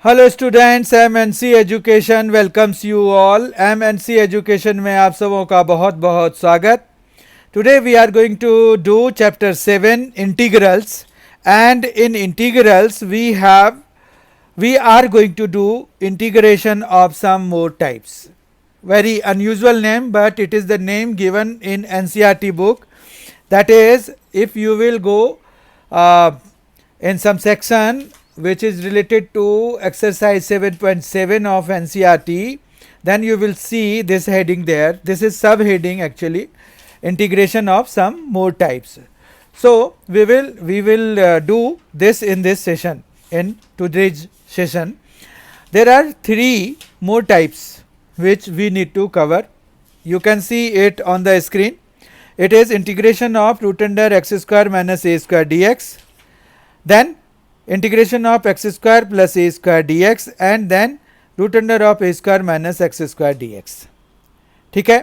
Hello students, MNC education welcomes you all. MNC education में आप सबों का बहुत बहुत स्वागत। Today we are going to do chapter 7 integrals, and in integrals we are going to do integration of some more types. Very unusual name, but it is the name given in NCERT book. That is, if you will go in some section which is related to exercise 7.7 of NCERT, then you will see this heading there. This is subheading actually, integration of some more types. So we will do this in this session. In today's session, there are 3 more types which we need to cover. You can see it on the screen. It is integration of root under x square minus a square dx, then integration of x square plus a square dx, and then root under of a square minus x square dx. ठीक है,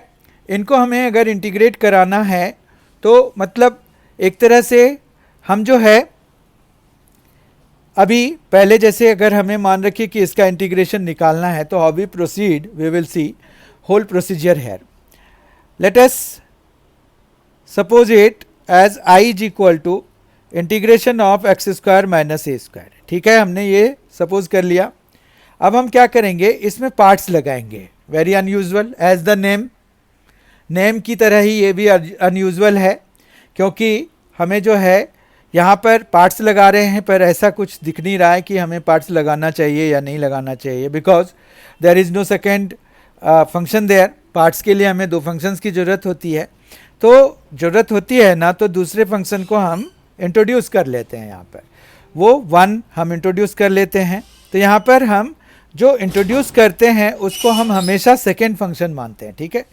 इनको हमें अगर integrate कराना है तो मतलब एक तरह से हम जो है अभी पहले जैसे अगर हमें मान रखिए कि इसका इंटीग्रेशन निकालना है तो how we proceed, we will see whole procedure here. Let us suppose it as i is equal to integration of x square minus a square. ठीक है, हमने ये सपोज कर लिया. अब हम क्या करेंगे, इसमें पार्ट्स लगाएंगे. Very unusual, as the name की तरह ही ये भी अनयूजुअल है, क्योंकि हमें जो है यहाँ पर पार्ट्स लगा रहे हैं, पर ऐसा कुछ दिख नहीं रहा है कि हमें पार्ट्स लगाना चाहिए या नहीं लगाना चाहिए, because there is no second function there. Parts के लिए हमें 2 फंक्शंस की ज़रूरत होती है, तो ज़रूरत होती है ना, तो दूसरे फंक्शन को हम इंट्रोड्यूस कर लेते हैं. यहाँ पर वो 1 हम इंट्रोड्यूस कर लेते हैं. तो यहाँ पर हम जो इंट्रोड्यूस करते हैं उसको हम हमेशा सेकेंड फंक्शन मानते हैं. ठीक है,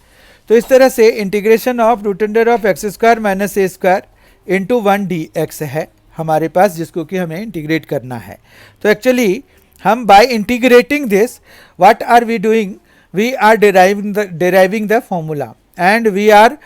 तो इस तरह से integration of root under of x square minus a square into 1 dx है हमारे पास, जिसको कि हमें इंटीग्रेट करना है. तो एक्चुअली हम by integrating this what are we doing, we are deriving the formula, and we are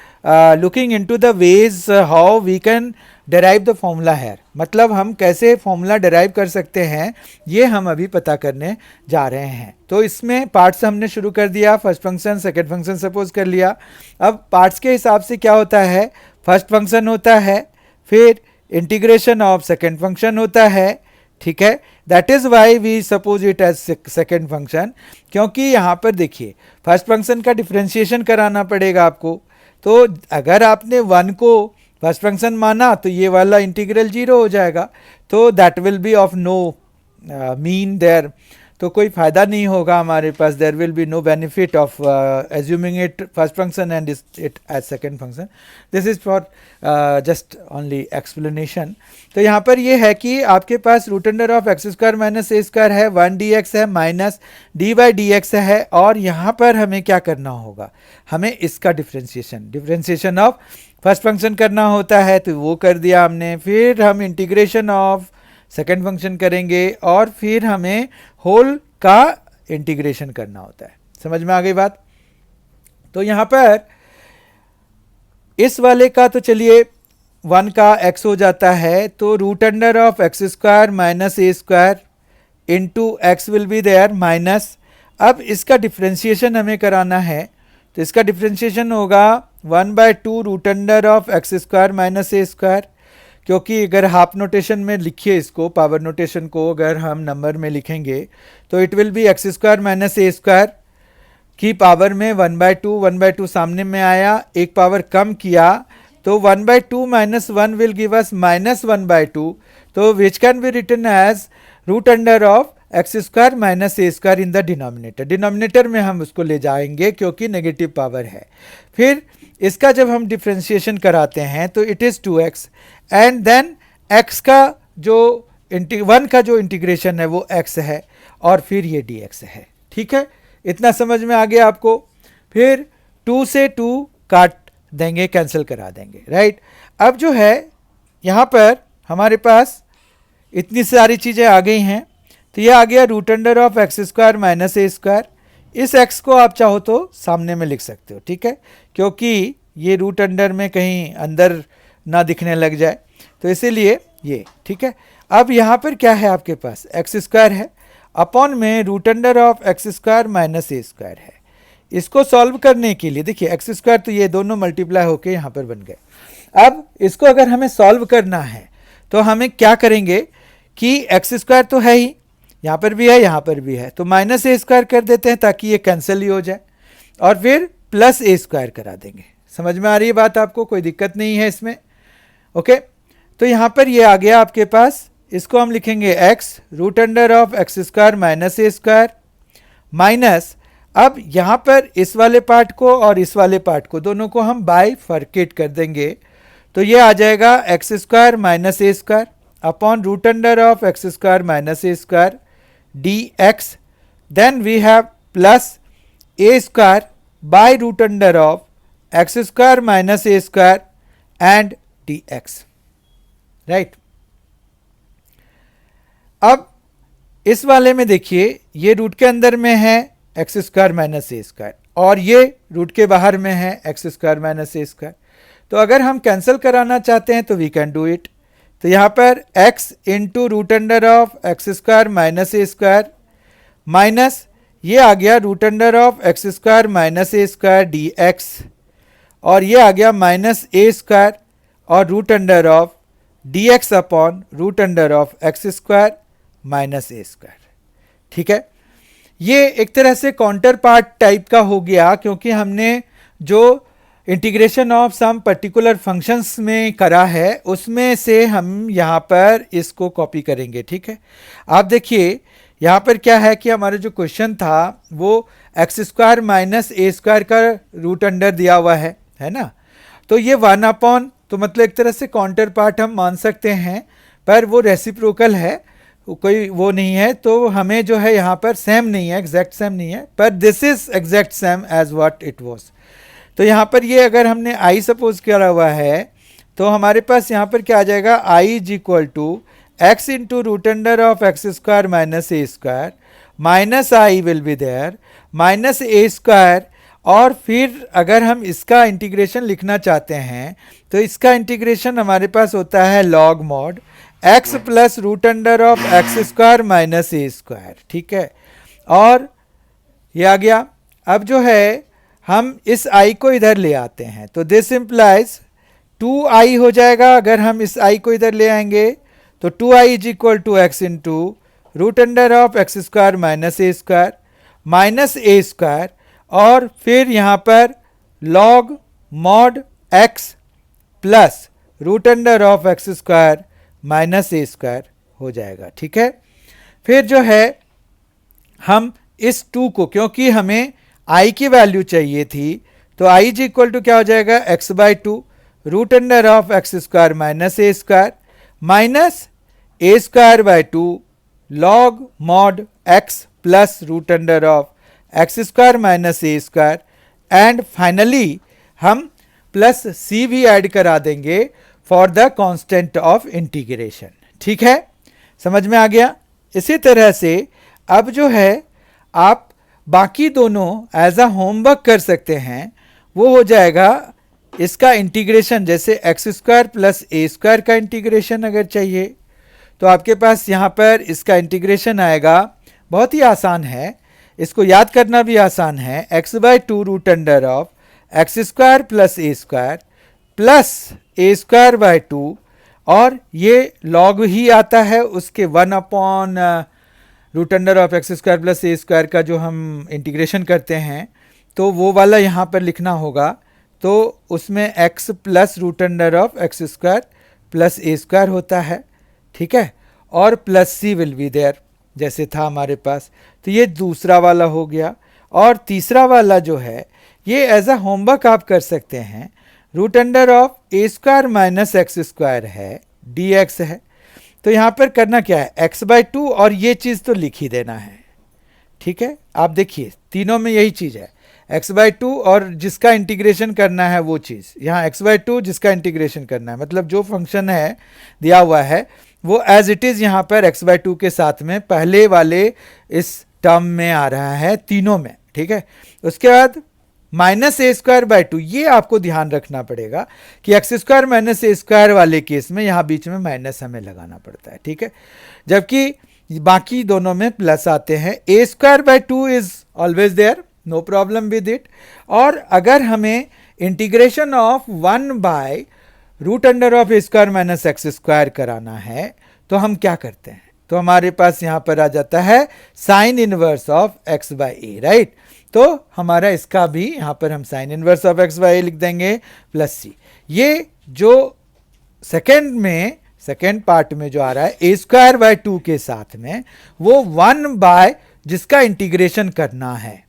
looking into the ways how we can derive the formula है. मतलब हम कैसे फॉर्मूला डिराइव कर सकते हैं, ये हम अभी पता करने जा रहे हैं. तो इसमें पार्ट्स हमने शुरू कर दिया. First function second function suppose कर लिया. अब पार्ट्स के हिसाब से क्या होता है, फर्स्ट फंक्शन होता है, फिर इंटीग्रेशन ऑफ सेकंड फंक्शन होता है. ठीक है, that is why we suppose it as second function, क्योंकि यहाँ पर देखिए फर्स्ट फंक्शन का डिफ्रेंशिएशन कराना पड़ेगा आपको. तो अगर आपने 1 को फर्स्ट फंक्शन माना तो ये वाला इंटीग्रल 0 हो जाएगा, तो that will be of no mean there. तो कोई फ़ायदा नहीं होगा हमारे पास. There will be no benefit of assuming it first function and it as second function. This is for just only explanation. तो यहाँ पर ये है कि आपके पास root under of x square minus a square है, 1 dx है, minus d by d x है, और यहाँ पर हमें क्या करना होगा, हमें इसका डिफ्रेंशिएशन ऑफ फर्स्ट फंक्शन करना होता है, तो वो कर दिया हमने. फिर हम इंटीग्रेशन ऑफ सेकेंड फंक्शन करेंगे, और फिर हमें होल का इंटीग्रेशन करना होता है. समझ में आ गई बात. तो यहाँ पर इस वाले का तो चलिए 1 का x हो जाता है, तो root under of x square minus a square into x will be there minus. अब इसका डिफ्रेंशिएशन हमें कराना है, तो इसका डिफ्रेंशिएशन होगा 1/2 root under of x square minus a square. क्योंकि अगर हाफ नोटेशन में लिखिए इसको, पावर नोटेशन को अगर हम नंबर में लिखेंगे तो it will be x square minus a square की पावर में 1/2 सामने में आया, एक पावर कम किया, तो 1/2 minus 1 will give us minus 1/2, तो which can be written as root under of x square minus a square in the denominator में हम उसको ले जाएंगे क्योंकि नेगेटिव पावर है. फिर इसका जब हम डिफ्रेंशिएशन कराते हैं तो it is 2x, and then x का जो 1 का जो इंटीग्रेशन है वो x है, और फिर ये dx है. ठीक है, इतना समझ में आ गया आपको. फिर 2 से 2 काट देंगे, कैंसिल करा देंगे. राइट, अब जो है यहाँ पर हमारे पास इतनी सारी चीज़ें आ गई हैं. तो ये आ गया root under of x square minus a square. इस x को आप चाहो तो सामने में लिख सकते हो. ठीक है, क्योंकि ये रूट अंडर में कहीं अंदर ना दिखने लग जाए, तो इसीलिए ये. ठीक है, अब यहाँ पर क्या है आपके पास x स्क्वायर है, अपॉन में root under of x square minus a square है। इसको सॉल्व करने के लिए देखिए एक्स स्क्वायर तो ये दोनों मल्टीप्लाई होके यहाँ पर बन गए। अब इसको अगर हमें सॉल्व करना है तो हमें क्या करेंगे कि एक्स स्क्वायर तो है ही, यहाँ पर भी है यहाँ पर भी है, तो माइनस ए स्क्वायर कर देते हैं ताकि ये कैंसिल ही हो जाए, और फिर प्लस ए स्क्वायर करा देंगे। समझ में आ रही है बात आपको, कोई दिक्कत नहीं है इसमें। ओके, तो यहाँ पर ये आ गया आपके पास, इसको हम लिखेंगे x root under of x square minus a square minus, अब यहाँ पर इस वाले पार्ट को और इस वाले पार्ट को दोनों को हम बाइफर्केट कर देंगे, तो ये आ जाएगा x square minus a square upon root under of x square minus a square d x, then we have plus a square by root under of x square minus a square and d x, right. अब इस वाले में देखिए ये root के अंदर में है x square minus a square और ये रूट के बाहर में है x square minus a square, तो अगर हम कैंसिल कराना चाहते हैं तो वी कैन डू इट। तो यहाँ पर x into root under of x square minus a square minus ये आ गया root under of x square minus a square d x, और ये आ गया माइनस ए स्क्वायर और root under of d x upon root under of x square minus a square. ठीक है, ये एक तरह से काउंटर पार्ट टाइप का हो गया, क्योंकि हमने जो integration of some particular functions में करा है उसमें से हम यहाँ पर इसको कॉपी करेंगे। ठीक है, आप देखिए यहाँ पर क्या है कि हमारा जो क्वेश्चन था वो x square minus a square का रूट अंडर दिया हुआ है ना, तो ये 1 तो मतलब एक तरह से काउंटर पार्ट हम मान सकते हैं, पर वो रेसिप्रोकल है, कोई वो नहीं है, तो हमें जो है यहाँ पर सेम नहीं है, एग्जैक्ट सेम नहीं है, पर this is exact same as what it was. तो यहाँ पर ये अगर हमने आई सपोज करा हुआ है तो हमारे पास यहाँ पर क्या आ जाएगा, I is equal to x into root under of x square minus a square minus I will be there minus a square, और फिर अगर हम इसका इंटीग्रेशन लिखना चाहते हैं तो इसका इंटीग्रेशन हमारे पास होता है log mod x plus root under of x square minus a square. ठीक है, और ये आ गया। अब जो है हम इस i को इधर ले आते हैं तो दिस इम्प्लाइज 2i हो जाएगा। अगर हम इस i को इधर ले आएंगे तो 2i is equal to x into root under of x square minus a square minus a square, और फिर यहाँ पर log mod x plus root under of x square minus a square हो जाएगा। ठीक है, फिर जो है हम इस 2 को, क्योंकि हमें i की वैल्यू चाहिए थी, तो i इज इक्वल टू क्या हो जाएगा, x by 2 root under of x square minus a square minus a square by 2 log mod x plus root under of x square minus a square, and finally हम plus c भी add करा देंगे for the constant of integration. ठीक है, समझ में आ गया। इसी तरह से अब जो है आप बाकी दोनों एज अ होमवर्क कर सकते हैं, वो हो जाएगा इसका इंटीग्रेशन, जैसे x square plus a square का इंटीग्रेशन अगर चाहिए तो आपके पास यहाँ पर इसका इंटीग्रेशन आएगा, बहुत ही आसान है, इसको याद करना भी आसान है, x by 2 root under of x square plus a square plus a square by 2, और ये लॉग ही आता है उसके 1 upon root under of x square plus a square का जो हम इंटीग्रेशन करते हैं, तो वो वाला यहाँ पर लिखना होगा, तो उसमें x plus root under of x square plus a square होता है। ठीक है, और plus c will be there जैसे था हमारे पास, तो ये दूसरा वाला हो गया। और तीसरा वाला जो है ये एज अ होमवर्क आप कर सकते हैं, root under of a square minus x square है डी एक्स है, तो यहाँ पर करना क्या है, x बाई 2 और ये चीज़ तो लिख ही देना है। ठीक है, आप देखिए तीनों में यही चीज़ है, x बाई 2 और जिसका इंटीग्रेशन करना है वो चीज़, यहाँ x बाई 2 जिसका इंटीग्रेशन करना है, मतलब जो फंक्शन है दिया हुआ है वो एज इट इज़ यहाँ पर x बाई 2 के साथ में पहले वाले इस टर्म में आ रहा है तीनों में। ठीक है, उसके बाद माइनस ए स्क्वायर बाई 2, ये आपको ध्यान रखना पड़ेगा कि x square minus a square वाले केस में यहाँ बीच में माइनस हमें लगाना पड़ता है। ठीक है, जबकि बाकी दोनों में प्लस आते हैं। A square by 2 is always there, no problem with it. और अगर हमें integration of 1 by root under of a square minus x square कराना है तो हम क्या करते हैं, तो हमारे पास यहां पर आ जाता है sine inverse of x by a, right. तो हमारा इसका भी यहां पर हम sine inverse of x by a लिख देंगे प्लस सी। ये जो सेकेंड पार्ट में जो आ रहा है ए स्क्वायर बाय 2 के साथ में, वो 1 बाय जिसका इंटीग्रेशन करना है,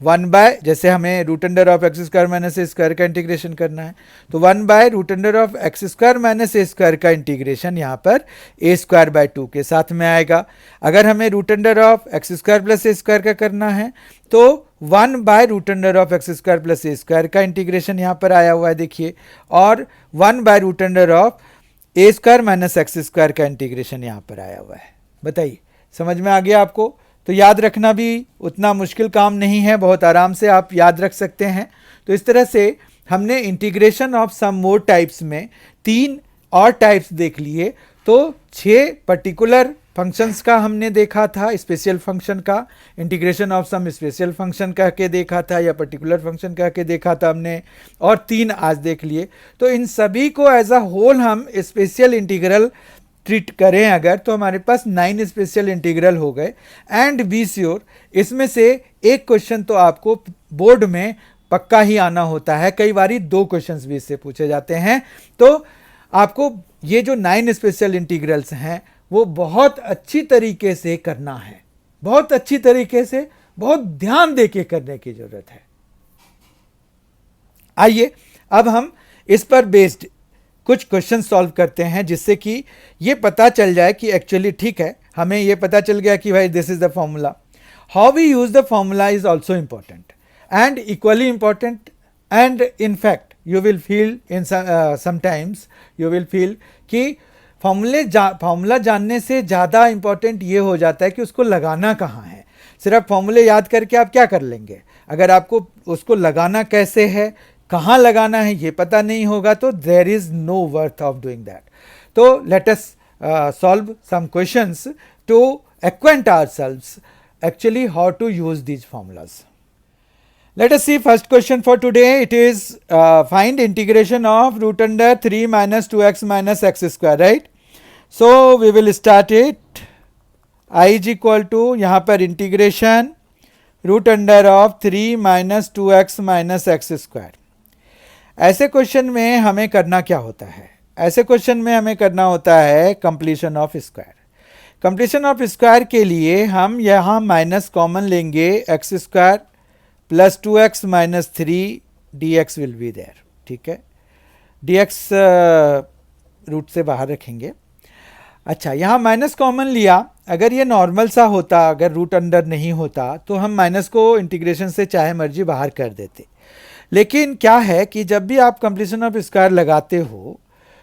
1 बाय, जैसे हमें root under of x square minus a square का इंटीग्रेशन करना है, तो 1 by root under of x square minus a square का इंटीग्रेशन यहाँ पर ए स्क्वायर बाय 2 के साथ में आएगा। अगर हमें root under of x square plus a square का करना है तो 1 by root under of x square plus a square का इंटीग्रेशन यहाँ पर आया हुआ है, देखिए, और 1 by root under of a square minus x square का इंटीग्रेशन यहाँ पर आया हुआ है। बताइए, समझ में आ गया आपको? तो याद रखना भी उतना मुश्किल काम नहीं है, बहुत आराम से आप याद रख सकते हैं। तो इस तरह से हमने integration of some more types में 3 और टाइप्स देख लिए। तो 6 पर्टिकुलर फंक्शंस का हमने देखा था, स्पेशल फंक्शन का, integration of some special function कह के देखा था या पर्टिकुलर फंक्शन कह के देखा था हमने, और 3 आज देख लिए। तो इन सभी को एज अ होल हम स्पेशल इंटीग्रल ट्रीट करें अगर, तो हमारे पास 9 स्पेशल इंटीग्रल हो गए। एंड बी श्योर, इसमें से एक क्वेश्चन तो आपको बोर्ड में पक्का ही आना होता है, कई बारी 2 क्वेश्चंस भी इससे पूछे जाते हैं। तो आपको ये जो 9 स्पेशल इंटीग्रल्स हैं वो बहुत अच्छी तरीके से करना है, बहुत अच्छी तरीके से, बहुत ध्यान देके करने की जरूरत है। आइए अब हम इस पर बेस्ड कुछ क्वेश्चन सॉल्व करते हैं, जिससे कि ये पता चल जाए कि एक्चुअली ठीक है, हमें ये पता चल गया कि भाई this is the formula. How we use the formula is also important and equally important. And in fact you will feel in sometimes you will feel कि फॉर्मूला जानने से ज़्यादा इंपॉर्टेंट ये हो जाता है कि उसको लगाना कहाँ है। सिर्फ फॉर्मूले याद करके आप क्या कर लेंगे, अगर आपको उसको लगाना कैसे है, कहाँ लगाना है, ये पता नहीं होगा, तो there is no worth of doing that. तो let us solve some questions to acquaint ourselves actually how to use these formulas. Let us see first question for today. It is find integration of root under 3 minus 2x minus x square, right? So we will start it. I is equal to, यहाँ पर integration root under of 3 minus 2x minus x square. ऐसे question में हमें करना क्या होता है, ऐसे क्वेश्चन में हमें करना होता है completion of square. Completion of square के लिए हम यहाँ माइनस कॉमन लेंगे, x square plus 2x minus 3 dx will be there, ठीक है। dx रूट से बाहर रखेंगे। अच्छा, यहाँ माइनस कॉमन लिया, अगर ये नॉर्मल सा होता, अगर रूट अंडर नहीं होता, तो हम माइनस को इंटीग्रेशन से चाहे मर्जी बाहर कर देते। लेकिन क्या है कि जब भी आप कंप्लीशन ऑफ स्क्वायर लगाते हो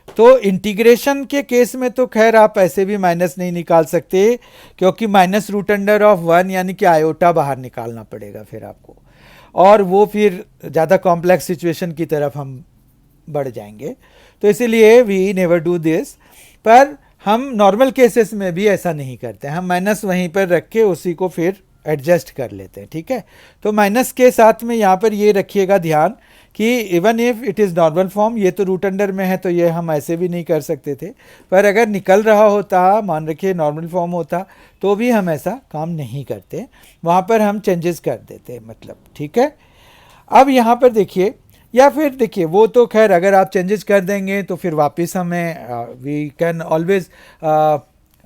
तो इंटीग्रेशन के केस में तो खैर आप ऐसे भी माइनस नहीं निकाल सकते, क्योंकि माइनस रूट अंडर ऑफ 1 यानी कि आयोटा बाहर निकालना पड़ेगा फिर आपको, और वो फिर ज़्यादा कॉम्प्लेक्स सिचुएशन की तरफ हम बढ़ जाएंगे। तो इसीलिए वी नेवर डू दिस। पर हम नॉर्मल केसेस में भी ऐसा नहीं करते, हम माइनस वहीं पर रख के उसी को फिर एडजस्ट कर लेते हैं, ठीक है। तो माइनस के साथ में यहाँ पर ये रखिएगा ध्यान कि even if it is normal form, ये तो रूट अंडर में है तो ये हम ऐसे भी नहीं कर सकते थे, पर अगर निकल रहा होता, मान रखिए नॉर्मल फॉर्म होता, तो भी हम ऐसा काम नहीं करते, वहाँ पर हम चेंजेस कर देते, मतलब, ठीक है। अब यहाँ पर देखिए, या फिर देखिए, वो तो खैर अगर आप चेंजेस कर देंगे तो फिर वापस हमें we can always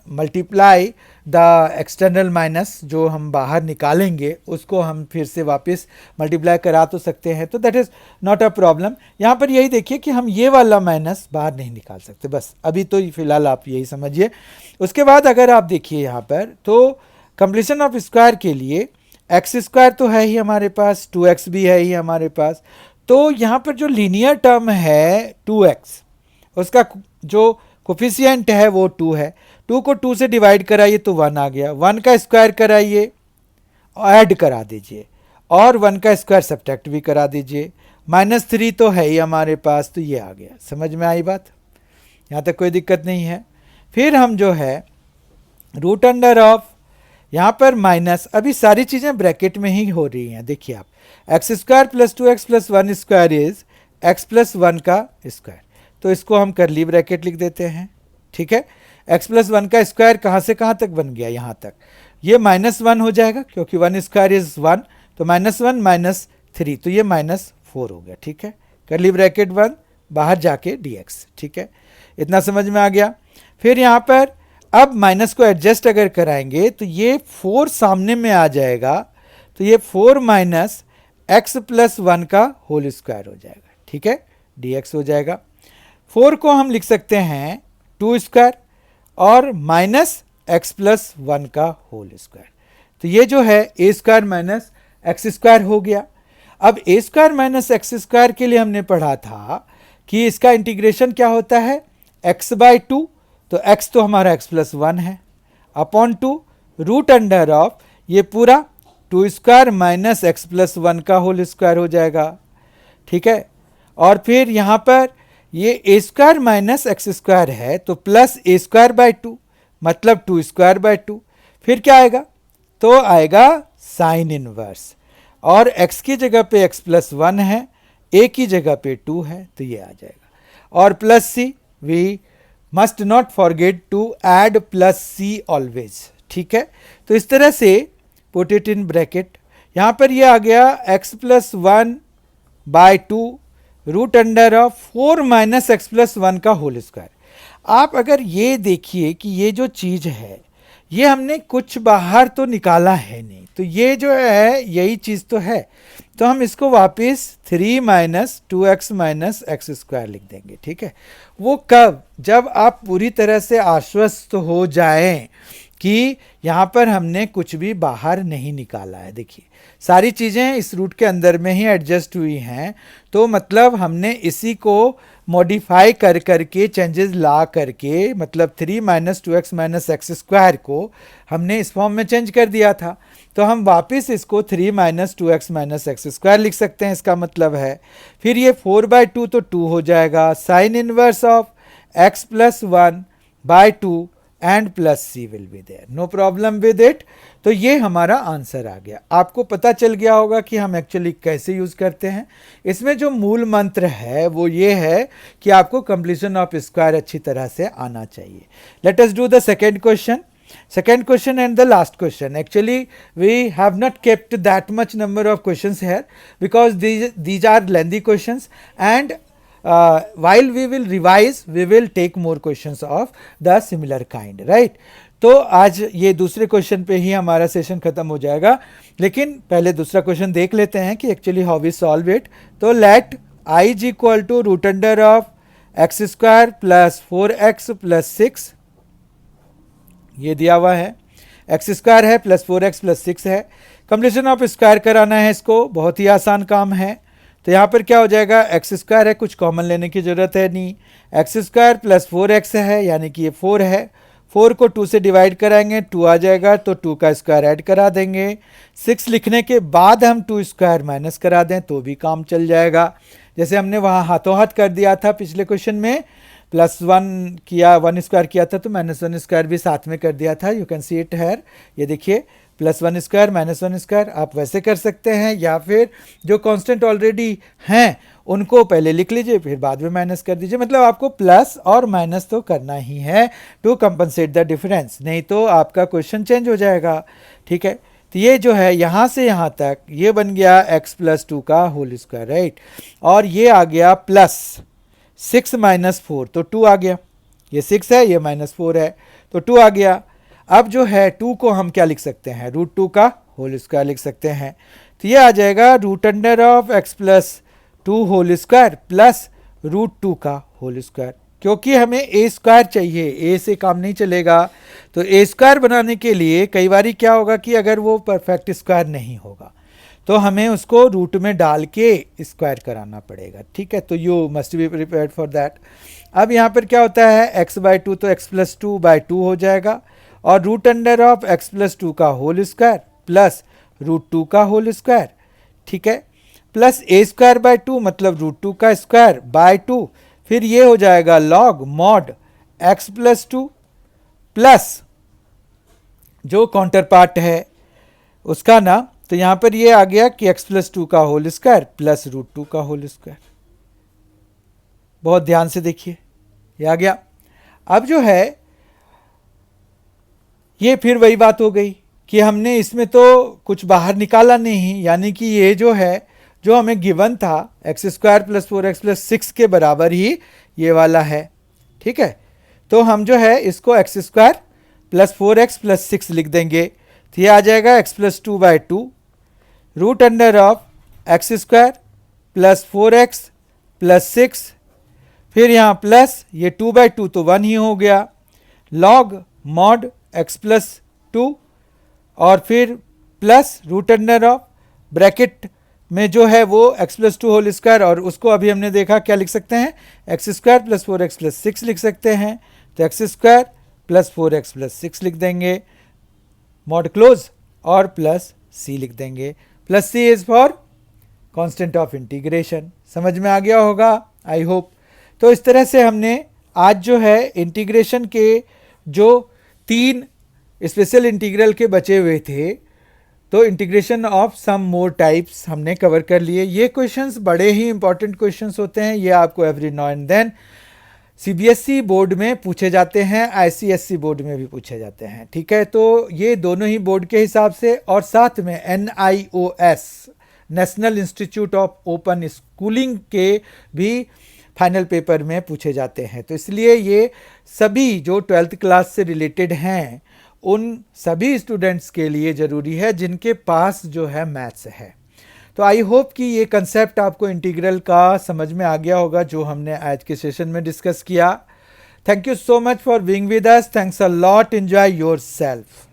multiply the external minus, जो हम बाहर निकालेंगे उसको हम फिर से वापस मल्टीप्लाई करा तो सकते हैं, तो that is not a problem. यहाँ पर यही देखिए कि हम ये वाला माइनस बाहर नहीं निकाल सकते, बस अभी तो फिलहाल आप यही समझिए। उसके बाद अगर आप देखिए यहाँ पर, तो कंप्लीशन ऑफ स्क्वायर के लिए एक्स स्क्वायर तो है ही हमारे पास, 2x भी है ही हमारे पास, तो यहाँ पर जो लीनियर टर्म है 2x, उसका जो कोफिशिएंट है वो 2 है, 2 को 2 से डिवाइड कराइए तो 1 आ गया, 1 का स्क्वायर कराइए, ऐड करा दीजिए, और 1 का स्क्वायर सब्ट्रैक्ट भी करा दीजिए, -3 तो है ही हमारे पास, तो ये आ गया। समझ में आई बात? यहाँ तक कोई दिक्कत नहीं है। फिर हम जो है रूट अंडर ऑफ, यहाँ पर माइनस, अभी सारी चीज़ें ब्रैकेट में ही हो रही हैं, देखिए आप, x square plus 2x plus 1 square is x plus 1 का स्क्वायर, तो इसको हम करली ब्रैकेट लिख देते हैं, ठीक है। एक्स प्लस 1 का स्क्वायर कहाँ से कहाँ तक बन गया, यहाँ तक, ये -1 हो जाएगा क्योंकि 1 स्क्वायर इज 1, तो -1 -3, तो ये -4 हो गया, ठीक है। करली ब्रैकेट बंद, बाहर जाके dx, ठीक है, इतना समझ में आ गया। फिर यहाँ पर अब माइनस को एडजस्ट अगर कराएंगे तो ये 4 सामने में आ जाएगा, तो ये 4 माइनस एक्स प्लस 1 का होल स्क्वायर हो जाएगा, ठीक है, dx हो जाएगा। 4 को हम लिख सकते हैं 2 स्क्वायर और माइनस एक्स प्लस 1 का होल स्क्वायर, तो ये जो है ए स्क्वायर माइनस एक्स स्क्वायर हो गया। अब ए स्क्वायर माइनस एक्स स्क्वायर के लिए हमने पढ़ा था कि इसका इंटीग्रेशन क्या होता है, x बाई 2, तो x तो हमारा x प्लस 1 है, अपॉन 2 रूट अंडर ऑफ ये पूरा 2 स्क्वायर माइनस एक्स प्लस 1 का होल स्क्वायर हो जाएगा, ठीक है। और फिर यहाँ पर ये ए स्क्वायर माइनस एक्स स्क्वायर है, तो प्लस ए स्क्वायर बाई 2 मतलब 2 स्क्वायर बाई 2, फिर क्या आएगा, तो आएगा साइन इनवर्स, और x की जगह पे x प्लस 1 है, a की जगह पे 2 है, तो ये आ जाएगा, और plus C, we must not forget to add plus C always, ठीक है। तो इस तरह से पुट इट इन ब्रैकेट, यहाँ पर ये आ गया x plus 1 by 2 root under of 4 minus x plus 1 का होल स्क्वायर। आप अगर ये देखिए कि ये जो चीज़ है ये हमने कुछ बाहर तो निकाला है नहीं, तो ये जो है यही चीज़ तो है, तो हम इसको वापस 3 minus 2x minus x square लिख देंगे, ठीक है। वो कब, जब आप पूरी तरह से आश्वस्त हो जाएं कि यहाँ पर हमने कुछ भी बाहर नहीं निकाला है, देखिए सारी चीज़ें इस रूट के अंदर में ही एडजस्ट हुई हैं, तो मतलब हमने इसी को मॉडिफाई कर करके चेंजेस ला करके, मतलब 3 minus 2x minus x square को हमने इस फॉर्म में चेंज कर दिया था, तो हम वापस इसको 3 minus 2x minus x square लिख सकते हैं, इसका मतलब है। फिर ये 4 बाई 2 तो 2 हो जाएगा, sine inverse of x plus 1 by 2 and plus C will be there, no problem with it. तो ये हमारा आंसर आ गया। आपको पता चल गया होगा कि हम एक्चुअली कैसे यूज़ करते हैं। इसमें जो मूल मंत्र है वो ये है कि आपको कंप्लीशन ऑफ स्क्वायर अच्छी तरह से आना चाहिए। Let us do the second question. Second question and the last question. Actually, we have not kept that much number of questions here because these are lengthy questions, and while we will revise, we will take more questions of the similar kind, right? तो आज ये दूसरे question पे ही हमारा session खत्म हो जाएगा, लेकिन पहले दूसरा क्वेश्चन देख लेते हैं कि actually how we solve it. तो let I is equal to root under of x square plus 4x plus 6, ये दिया हुआ है, एक्स स्क्वायर है प्लस 4x प्लस 6 है. कंप्लीशन ऑफ स्क्वायर कराना है इसको, बहुत ही आसान काम है. तो यहाँ पर क्या हो जाएगा, एक्स स्क्वायर है, कुछ कॉमन लेने की ज़रूरत है नहीं, एक्स स्क्वायर प्लस 4x है यानी कि ये 4 है, 4 को 2 से डिवाइड कराएंगे 2 आ जाएगा, तो 2 का स्क्वायर ऐड करा देंगे. 6 लिखने के बाद हम 2 स्क्वायर माइनस करा दें तो भी काम चल जाएगा, जैसे हमने वहाँ हाथों हाथ कर दिया था पिछले क्वेश्चन में. प्लस 1 किया, 1 स्क्वायर किया था तो माइनस 1 स्क्वायर भी साथ में कर दिया था. You can see it here, ये देखिए प्लस 1 स्क्वायर माइनस 1 स्क्वायर आप वैसे कर सकते हैं, या फिर जो कांस्टेंट ऑलरेडी हैं उनको पहले लिख लीजिए फिर बाद में माइनस कर दीजिए. मतलब आपको प्लस और माइनस तो करना ही है टू कंपनसेट द डिफरेंस, नहीं तो आपका क्वेश्चन चेंज हो जाएगा. ठीक है, तो ये जो है यहाँ से यहाँ तक ये बन गया x प्लस 2 का होल स्क्वायर, राइट. और ये आ गया प्लस 6 माइनस 4, तो 2 आ गया, ये 6 है ये माइनस 4 है तो 2 आ गया. अब जो है 2 को हम क्या लिख सकते हैं, रूट 2 का होल स्क्वायर लिख सकते हैं. तो ये आ जाएगा root under of x plus 2 whole square plus root 2 का होल स्क्वायर. क्योंकि हमें ए स्क्वायर चाहिए, ए से काम नहीं चलेगा, तो ए स्क्वायर बनाने के लिए कई बार क्या होगा कि अगर वो परफेक्ट स्क्वायर नहीं होगा तो हमें उसको रूट में डाल के स्क्वायर कराना पड़ेगा. ठीक है, तो you must be prepared for that. अब यहाँ पर क्या होता है, x बाई 2 तो x प्लस 2 बाई 2 हो जाएगा, और root under of x plus 2 का होल स्क्वायर प्लस रूट 2 का होल स्क्वायर. ठीक है, प्लस ए स्क्वायर बाई 2 मतलब रूट 2 का स्क्वायर बाई 2, फिर ये हो जाएगा log mod x plus 2 plus जो काउंटर पार्ट है उसका ना, तो यहाँ पर ये आ गया कि x+2 का होल स्क्वायर प्लस √2 का होल स्क्वायर। बहुत ध्यान से देखिए, ये आ गया। अब जो है ये फिर वही बात हो गई कि हमने इसमें तो कुछ बाहर निकाला नहीं, यानी कि ये जो है जो हमें गिवन था x² + 4x + 6 के बराबर ही ये वाला है। ठीक है, तो हम जो है इसको x² + 4x + 6 लिख देंगे, तो ये आ जाएगा x+2/2 √x² + 4x + 6, फिर यहाँ प्लस ये 2/2 तो 1 ही हो गया, log mod x+2 और फिर प्लस √ ब्रैकेट में जो है वो x+2 होल स्क्वायर, और उसको अभी हमने देखा क्या लिख सकते हैं, x² + 4x + 6 लिख सकते हैं, तो x² + 4x + 6 लिख देंगे, मॉड क्लोज और प्लस c लिख देंगे, plus c is for constant of integration. समझ में आ गया होगा आई होप। तो इस तरह से हमने आज जो है इंटीग्रेशन के जो 3 स्पेशल इंटीग्रल के बचे हुए थे, तो integration of some more types हमने कवर कर लिए। ये क्वेश्चंस बड़े ही इंपॉर्टेंट क्वेश्चंस होते हैं, ये आपको every now and then CBSE board में पूछे जाते हैं, आईसीएसई बोर्ड में भी पूछे जाते हैं। ठीक है, तो ये दोनों ही बोर्ड के हिसाब से, और साथ में NIOS national institute of open schooling के भी फाइनल पेपर में पूछे जाते हैं। तो इसलिए ये सभी जो 12th क्लास से रिलेटेड हैं उन सभी स्टूडेंट्स के लिए ज़रूरी है जिनके पास जो है मैथ्स है। तो आई होप कि ये कंसेप्ट आपको इंटीग्रल का समझ में आ गया होगा जो हमने आज के सेशन में डिस्कस किया। Thank you so much for being with us, thanks a lot, enjoy yourself.